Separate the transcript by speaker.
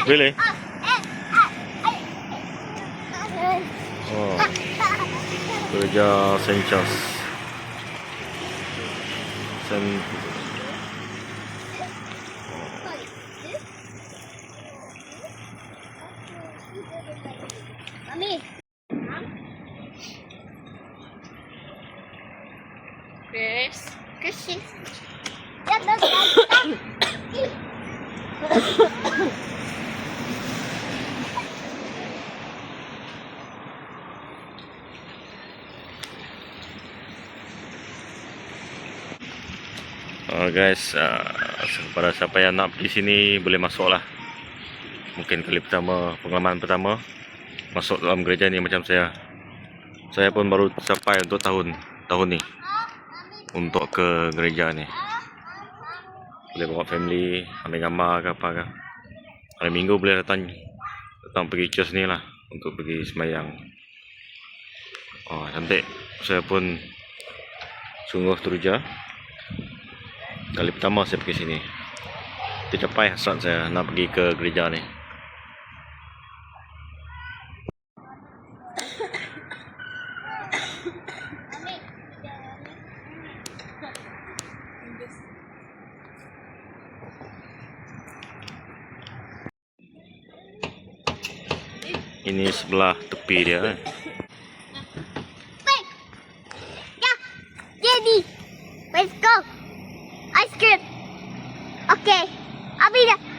Speaker 1: Really? Oh. Gereja Saint Charles.
Speaker 2: Mami. Chris. Chris.
Speaker 1: Guys, para siapa yang nak pergi sini boleh masuk lah. Mungkin kali pertama, pengalaman pertama masuk dalam gereja ni macam saya. Saya pun baru sampai untuk tahun ni untuk ke gereja ni. Boleh bawa family, ambil gambar ke apa ke. Hari Minggu boleh datang pergi church ni lah untuk pergi sembahyang. Oh, cantik. Saya pun sungguh teruja. Kali pertama saya pergi sini. Tercapai hasrat saya nak pergi ke gereja ni. Ini sebelah tepi dia.
Speaker 2: Jadi, let's go. Ice cream. Okay, I'll be there.